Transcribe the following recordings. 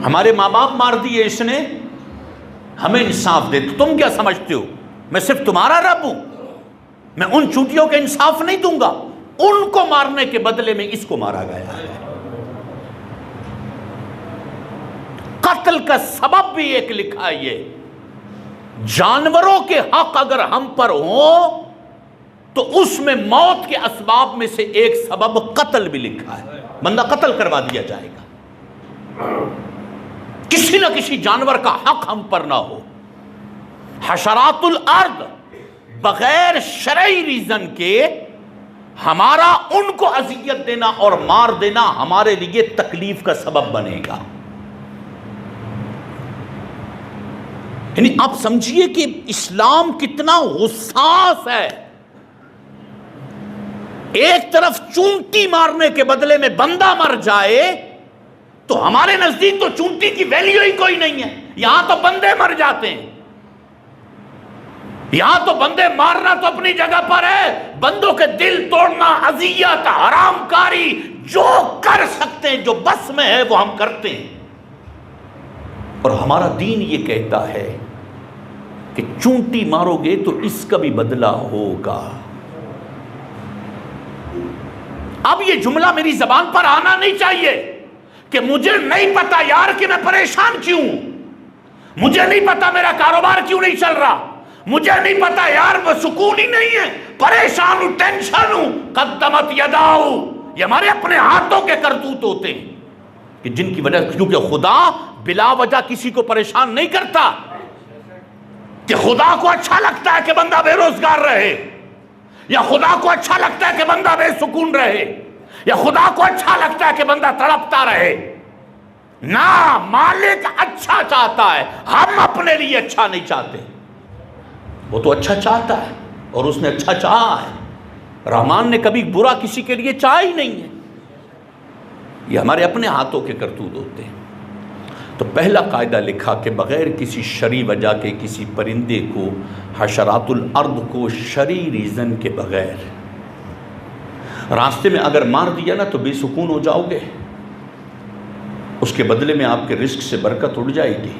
ہمارے ماں باپ مار دیے اس نے، ہمیں انصاف دے۔ تو تم کیا سمجھتے ہو میں صرف تمہارا رب ہوں؟ میں ان چونٹیوں کا انصاف نہیں دوں گا، ان کو مارنے کے بدلے میں اس کو مارا گیا ہے۔ قتل کا سبب بھی ایک لکھا ہے، یہ جانوروں کے حق اگر ہم پر ہوں تو اس میں موت کے اسباب میں سے ایک سبب قتل بھی لکھا ہے، بندہ قتل کروا دیا جائے گا۔ کسی نہ کسی جانور کا حق ہم پر نہ ہو۔ حشرات الارض بغیر شرعی ریزن کے ہمارا ان کو اذیت دینا اور مار دینا ہمارے لیے تکلیف کا سبب بنے گا۔ یعنی آپ سمجھیے کہ اسلام کتنا حساس ہے۔ ایک طرف چونٹی مارنے کے بدلے میں بندہ مر جائے تو ہمارے نزدیک تو چونٹی کی ویلیو ہی کوئی نہیں ہے، یہاں تو بندے مر جاتے ہیں۔ یہاں تو بندے مارنا تو اپنی جگہ پر ہے، بندوں کے دل توڑنا، اذیت، حرام کاری، جو کر سکتے ہیں، جو بس میں ہے وہ ہم کرتے ہیں۔ اور ہمارا دین یہ کہتا ہے کہ چونٹی مارو گے تو اس کا بھی بدلہ ہوگا۔ اب یہ جملہ میری زبان پر آنا نہیں چاہیے کہ مجھے نہیں پتا یار کہ میں پریشان کیوں، مجھے نہیں پتا میرا کاروبار کیوں نہیں چل رہا، مجھے نہیں پتا یار وہ سکون ہی نہیں ہے، پریشان ہوں، ٹینشن ہوں۔ قدمت یداؤ، یہ ہمارے اپنے ہاتھوں کے کرتوت ہوتے ہیں کہ جن کی وجہ، کیونکہ خدا بلا وجہ کسی کو پریشان نہیں کرتا، کہ خدا کو اچھا لگتا ہے کہ بندہ بے روزگار رہے، یا خدا کو اچھا لگتا ہے کہ بندہ بے سکون رہے، یا خدا کو اچھا لگتا ہے کہ بندہ تڑپتا رہے۔ نہ، مالک اچھا چاہتا ہے، ہم اپنے لیے اچھا نہیں چاہتے۔ وہ تو اچھا چاہتا ہے اور اس نے اچھا چاہا ہے۔ رحمان نے کبھی برا کسی کے لیے چاہا ہی نہیں ہے۔ یہ ہمارے اپنے ہاتھوں کے کرتوت ہوتے ہیں۔ تو پہلا قاعدہ لکھا کہ بغیر کسی شرعی وجہ کے کسی پرندے کو، حشرات الارض کو، شرعی ریزن کے بغیر راستے میں اگر مار دیا نا تو بے سکون ہو جاؤ گے، اس کے بدلے میں آپ کے رزق سے برکت اڑ جائے گی،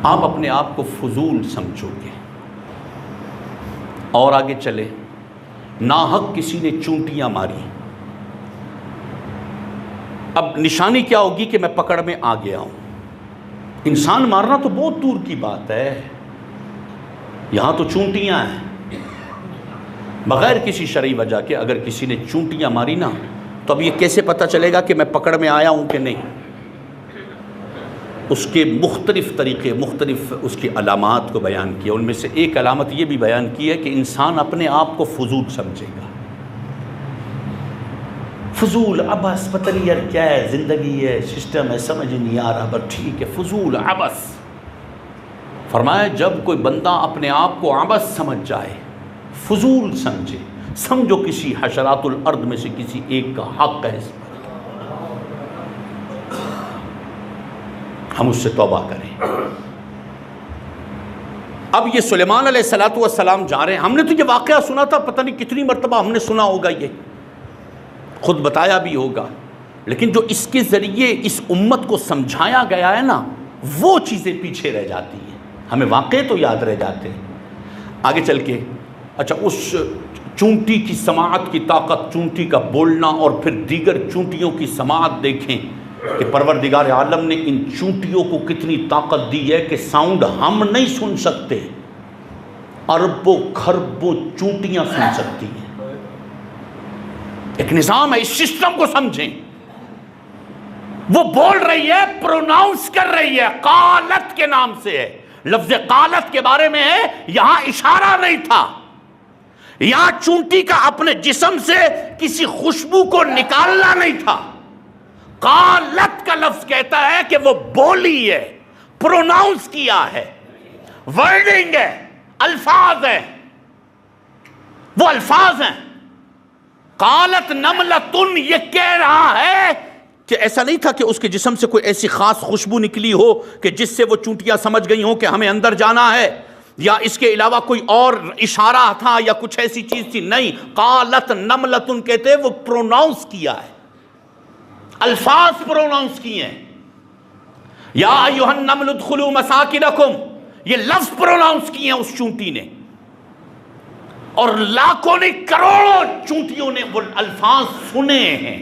آپ اپنے آپ کو فضول سمجھو گے۔ اور آگے چلے، ناحق کسی نے چونٹیاں ماری، اب نشانی کیا ہوگی کہ میں پکڑ میں آ گیا ہوں۔ انسان مارنا تو بہت دور کی بات ہے، یہاں تو چونٹیاں ہیں۔ بغیر کسی شرعی وجہ کے اگر کسی نے چونٹیاں ماری نا تو اب یہ کیسے پتہ چلے گا کہ میں پکڑ میں آیا ہوں کہ نہیں؟ اس کے مختلف طریقے، مختلف اس کی علامات کو بیان کیا۔ ان میں سے ایک علامت یہ بھی بیان کی ہے کہ انسان اپنے آپ کو فضول سمجھے گا۔ فضول، عبث، پتہ نہیں یار کیا ہے، زندگی ہے، سسٹم ہے، سمجھ نہیں آ رہا، بس ٹھیک ہے، فضول، عبث۔ فرمایا جب کوئی بندہ اپنے آپ کو عبث سمجھ جائے، فضول سمجھے، سمجھو کسی حشرات الارض میں سے کسی ایک کا حق ہے اس پر، ہم اس سے توبہ کریں۔ اب یہ سلیمان علیہ السلام جا رہے ہیں، ہم نے تو یہ واقعہ سنا تھا، پتہ نہیں کتنی مرتبہ ہم نے سنا ہوگا، یہ خود بتایا بھی ہوگا، لیکن جو اس کے ذریعے اس امت کو سمجھایا گیا ہے نا، وہ چیزیں پیچھے رہ جاتی ہیں، ہمیں واقعے تو یاد رہ جاتے ہیں۔ آگے چل کے اچھا اس چونٹی کی سماعت کی طاقت، چونٹی کا بولنا اور پھر دیگر چونٹیوں کی سماعت دیکھیں کہ پروردگار عالم نے ان چونٹیوں کو کتنی طاقت دی ہے کہ ساؤنڈ ہم نہیں سن سکتے، اربوں کھربوں چونٹیاں سن سکتی ہیں۔ ایک نظام ہے، اس سسٹم کو سمجھیں۔ وہ بول رہی ہے، پروناؤنس کر رہی ہے، قالت کے نام سے ہے، لفظ قالت کے بارے میں ہے، یہاں اشارہ نہیں تھا، یہاں چونٹی کا اپنے جسم سے کسی خوشبو کو نکالنا نہیں تھا۔ قالت کا لفظ کہتا ہے کہ وہ بولی ہے، پروناؤنس کیا ہے، ورڈنگ ہے، الفاظ ہے، وہ الفاظ ہیں۔ قالت نملتن، یہ کہہ رہا ہے کہ ایسا نہیں تھا کہ اس کے جسم سے کوئی ایسی خاص خوشبو نکلی ہو کہ جس سے وہ چونٹیاں سمجھ گئی ہوں کہ ہمیں اندر جانا ہے، یا اس کے علاوہ کوئی اور اشارہ تھا یا کچھ ایسی چیز تھی، نہیں۔ قالت نملتن کہتے وہ پروناؤنس کیا ہے، الفاظ پروناؤنس کیے ہیں۔ یا ایھا النمل ادخلوا مساکنکم، یہ لفظ پروناؤنس کیے ہیں اس چونٹی نے، اور لاکھوں نے کروڑوں چونٹیوں نے وہ الفاظ سنے ہیں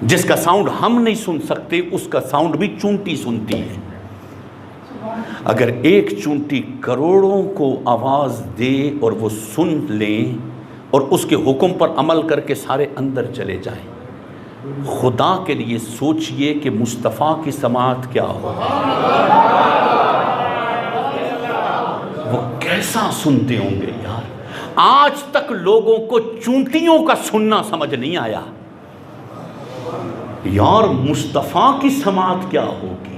جس کا ساؤنڈ ہم نہیں سن سکتے، اس کا ساؤنڈ بھی چونٹی سنتی ہے۔ اگر ایک چونٹی کروڑوں کو آواز دے اور وہ سن لیں اور اس کے حکم پر عمل کر کے سارے اندر چلے جائیں، خدا کے لیے سوچئے کہ مصطفیٰ کی سماعت کیا ہو، وہ کیسا سنتے ہوں گے یار۔ آج تک لوگوں کو چونٹیوں کا سننا سمجھ نہیں آیا، یار مصطفیٰ کی سماعت کیا ہوگی،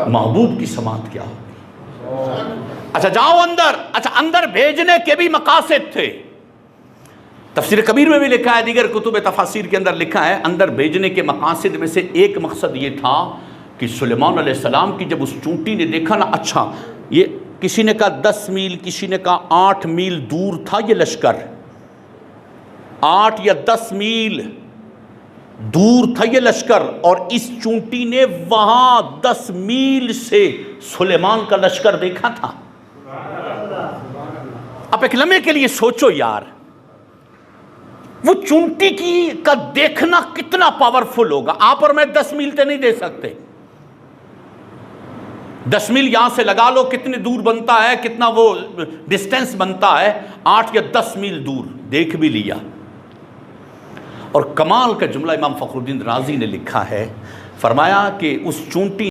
محبوب کی سماعت کیا ہوگی۔ اچھا جاؤ اندر، اچھا اندر بھیجنے کے بھی مقاصد تھے، تفسیر کبیر میں بھی لکھا ہے، دیگر کتب تفاسیر کے اندر لکھا ہے، اندر بھیجنے کے مقاصد میں سے ایک مقصد یہ تھا کہ سلیمان علیہ السلام کی جب اس چونٹی نے دیکھا نا، اچھا یہ کسی نے کہا 10 میل، کسی نے کہا 8 میل دور تھا یہ لشکر، 8 یا 10 میل دور تھا یہ لشکر، اور اس چونٹی نے وہاں 10 میل سے سلیمان کا لشکر دیکھا تھا۔ اب ایک لمحے کے لیے سوچو یار، وہ چونٹی کا دیکھنا کتنا پاورفل ہوگا۔ آپ اور میں 10 میل تے نہیں دے سکتے، 10 میل یہاں سے لگا لو کتنے دور بنتا ہے، کتنا وہ ڈسٹینس بنتا ہے، 8 یا 10 میل دور دیکھ بھی لیا۔ اور کمال کا جملہ امام فخر الدین رازی نے لکھا ہے، فرمایا کہ اس چونٹی